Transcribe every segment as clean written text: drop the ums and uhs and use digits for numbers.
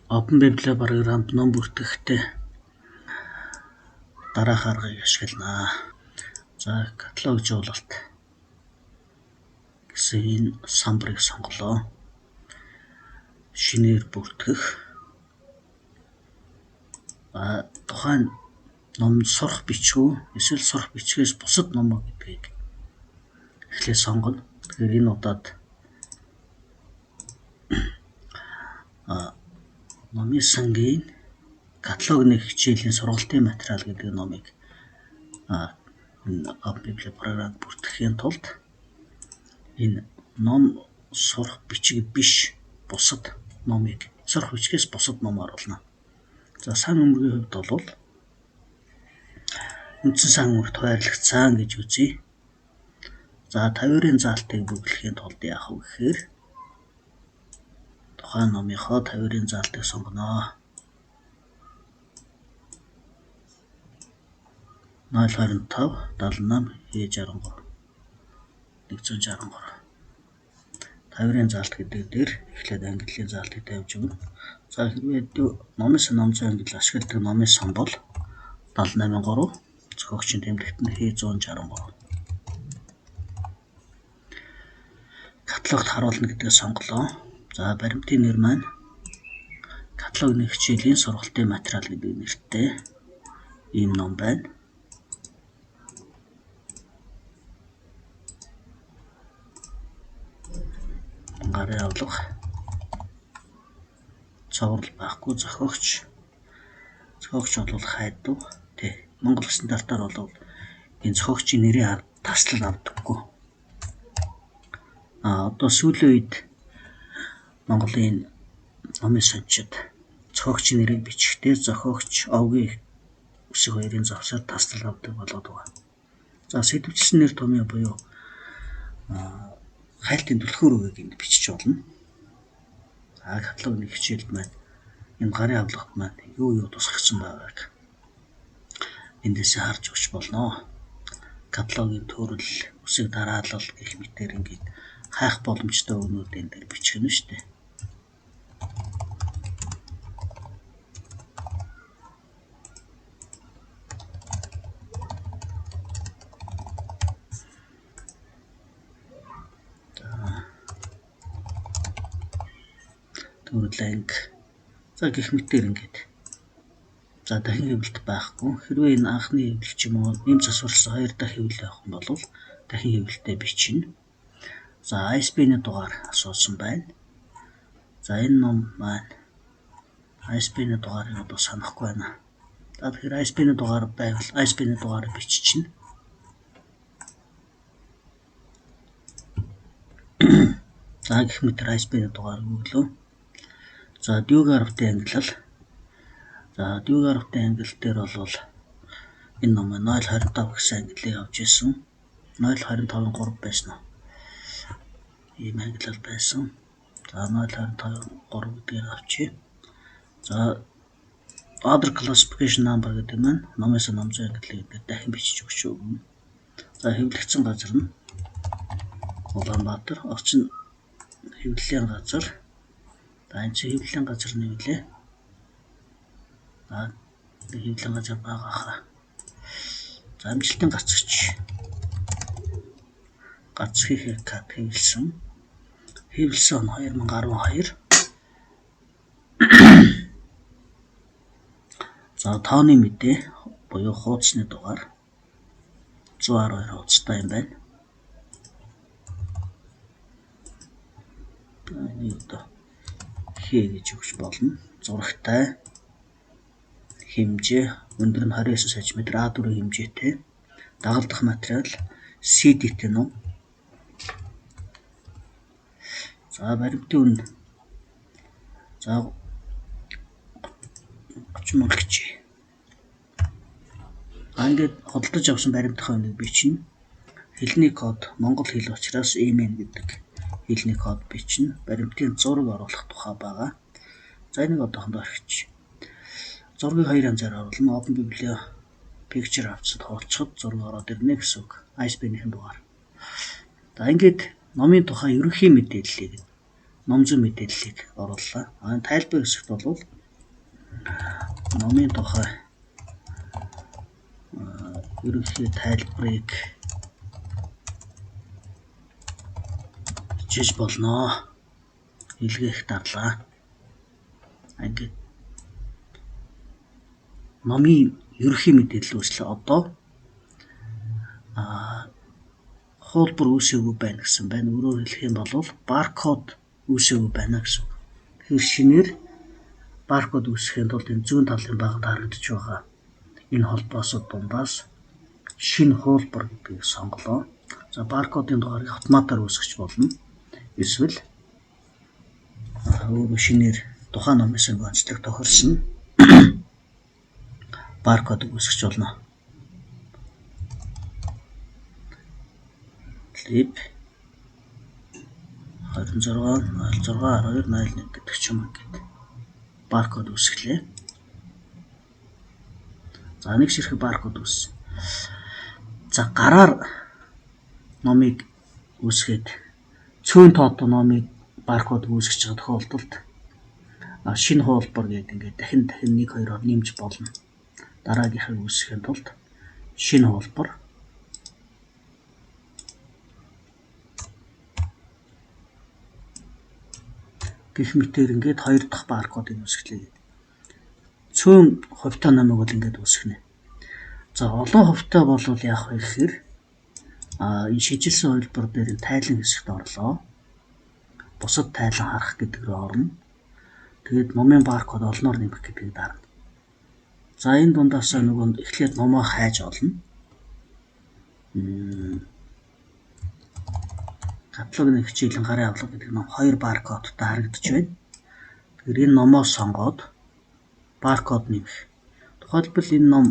Open Bible програмд ном бүртгэхдээ дараах аргыг ашиглана. За каталог жуулалт гэсэн энэ самбарыг сонголоо. Шинээр бүртгэх. Тухайн номд сурах бичгүү эсвэл сурах бичгээс бусад ном гэдгийг эхлээд сонгоно. Тэгэхээр энэ удаад номын сангийн каталогны хичээлийн сургалтын материал гэдэг номыг Open Bible програмд бүртгэхийн тулд энэ ном сурах бичиг биш бусад номыг сурах бичгээс бусад ном оруулна. За сан өмгийн хувьд бол үндсэн сан өмгт хуваарлагдсан гэж үзье. За 50-ын заалтыг бүглэхийн тулд яах вэ гэхээр тухайн номынхоо 50-ын заалтыг сонгоно. 025 78 E63 163 50-ын заалт гэдэг дээр эхлээд ангиллын заалтыг тавьж өгнө. За хэрвээ номын сан номзын ангил ашигладаг номын сан бол 783 зохиогчийн тэмдэгт нь H163 каталогт харуулна гэдгээ сонголоо. За баримтын нэр маань каталогны хичээлийн сургалтын материал гэдэг нэртэй ийм ном байна. Гарын авлага цоврол байхгүй зохиогч бол хайдуу. Монгол стандартаар бол энэ зохиогчийн нэрийн таслал авдаггүй. Одоо сүүлийн үед Монголын номын санчид зохиогчийн нэрийг бичихдээ зохиогч овгийн үсэг хоёрын завсаар таслал авдаг болоод байгаа. За сэдвчилсэн нэр томьёо буюу хайлтын түлхүүр үгийг энд бичиж болно. Каталогны хичээлд маань энэ гарын авлагт маань юу тусгагдсан байгааг эндээс харж өгч болно. Каталогийн төрөл, үсэг дараалал гэх мэтээр ингээд хайх боломжтой өгнүүд энэ дээр бичгэнэ шүү дээ. Төрөл анги. За гэх мэтээр ингээд. За дахин хэвлэлт байхгүй. Хэрвээ энэ анхны хэвлэл ч юм уу ийм засварласан 2 дахь хэвлэл авах юм бол дахин хэвлэлтэд бичнэ. За ISBN-ийн дугаар асуусан байна. За энэ ном маань ISBN-ийн дугаарыг одоо санахгүй байна. За тэгэхээр ISBN-ийн дугаар байвал ISBN-ийн дугаарыг биччихнэ. За гэх мэтээр ISBN-ийн дугаарыг өглөө. За Дьюгаровтын ангилал. За Дьюгаровтын ангилал дээр бол энэ ном 025 гэсэн ангиллыг авч ирсэн. 025-ын 3 байсан уу? Ийм ангиллал байсан. За 025-ын 3 гэдгийг авчи. За Order Classification Number гэдэг маань номын сан номзын ангиллыг ингээд дахин бичиж өгч өгнө. За хэвлэгдсэн газар нь Улаанбаатар, орчин хэвлэлийн газар. За энэ чинь хэвлэлийн газар нь үлээ. За хэвлэлийн газар байгаа. За амжилтын гацагч. Гац хийх кат хэвлсэн. Хэвлсэн он 2012. За тооны мэдээ буюу хуудасны дугаар 112 хуудастай юм байна. Энийг одоо хээ гэж өгч болно. Зурагтай хэмжээ өндөр нь 29 см А4 хэмжээтэй дагалдах материал CD-тэй ном. За баримтын үн. За 30 мянга гэж. Ингээд худалдаж авсан баримтынхаа үнийг бичнэ. Хэлний код монгол хэл учраас EMN гэдэг хэлний код бичнэ. Баримтын зураг оруулах тухай байгаа. За энийг одоохондоо орхич. Зургийг 2 янзаар оруулна. Open Bible Picture авцад хооцоход зураг ороод ирнэ гэсэн үг. ISBN-ийн дугаар. За ингээд номын тухай ерөнхий мэдээллийг, номзын мэдээллийг орууллаа. Энэ тайлбар хэсэгт бол номын тухай ерөнхий тайлбарыг хичээж болно. Илгээх дарлаа. Ингээд номын ерөнхий мэдээлэл үүслээ одоо хуулбар үүсээгүй байна гэсэн байна. Өөрөөр хэлэх юм бол баркод үүсээгүй байна гэсэн. Тэгэхээр шинээр баркод үүсгэхийн тулд энэ зүүн талын багад харагдаж байгаа энэ холбоос дундаас шинэ хуулбар гэдгийг сонголоо. За баркодын дугаарыг автоматар үүсгэж болно. Эсвэл өөрөөр шинээр тухайн номын онцлог тохирсон баркод үүсгэж болно. Лип 26 06 12 01 гэдэг ч юм ингээд баркод үүсгэлээ. За нэг ширхэг баркод үүссэн. За гараар номыг үүсгээд цөөн тоотой номыг баркод үүсгэж байгаа тохиолдолд шинэ хуулбар гэдэг ингээд дахин 1 2-оор нэмж болно. Дараагийнхыг үүсгэхийн тулд шинэ хуулбар гэх мэтээр ингээд 2 дахь баркодыг үүсгэлээ. Цөөн хувьтай номыг бол ингээд үүсгэнэ. За олон хувьтай бол яах вэ гэхээр энэ шижилсэн хувилбар дээр тайлан хэсэгт орлоо. Бусад тайлан харах гэдэг рүү орно. Тэгээд номын баркод олноор нэмэх гэдгийг дарна. За энэ дундаас нөгөө эхлээд номоо хайж олно. Каталогийн хичээлийн гарын авлага гэдэг ном 2 баркодтай харагдаж байна. Тэгэхээр энэ номоо сонгоод баркод нэмэх. Тухайлбал энэ ном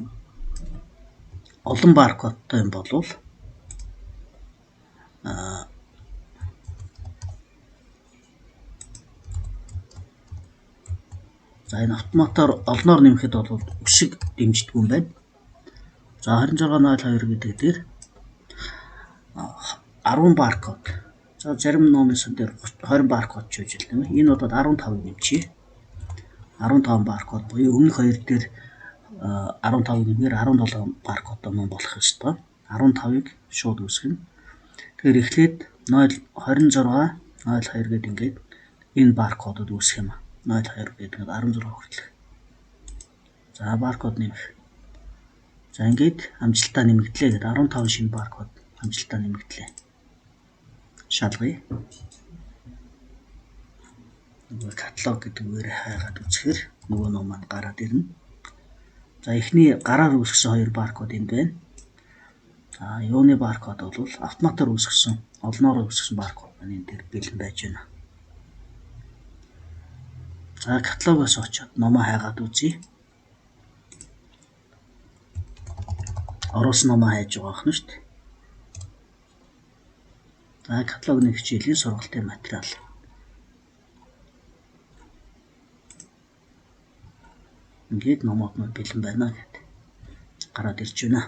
олон баркодтай юм болвол за энэ автоматар олноор нэмэхэд бол үсэг дэмждэг юм байна. За 2602 гэдэг дээр 10 баркод. За зарим номын сан дээр 20 баркод ч үжил тийм ээ. Энэ удаад 15-ыг нэмчихье. 15 баркод буюу өмнөх хоёр дээр 15-ыг нэмээр 17 баркодтой ном болох ёстой. 15-ыг шууд үүсгэнэ. Тэгэхээр эхлээд 026 02 гэдэг ингээд энэ баркодод үүсгэх юм. 02 гэдэг нь 16 хүртэлх. За баркод нэмэх. За ингээд амжилтаа нэмэгдлээ гэдэг 15 шинэ баркод амжилтаа нэмэгдлээ. Шалгая. Нөгөө каталог гэдэг үгээр хайгаад үзэхээр нөгөө ном маань гараад ирнэ. За эхний гараар үүсгэсэн 2 баркод энд байна. За юуны баркод бол автоматар үүсгэсэн, олноор үүсгэсэн баркод маань энэ дээр бэлэн байж байна. За каталогоос очоод номоо хайгаад үзье. Оруулсан номоо хайж байгаа юм шүү дээ. За каталогны хичээлийн сургалтын материал. Ингээд номууд нь бэлэн байна гэдэг гараад ирж байна.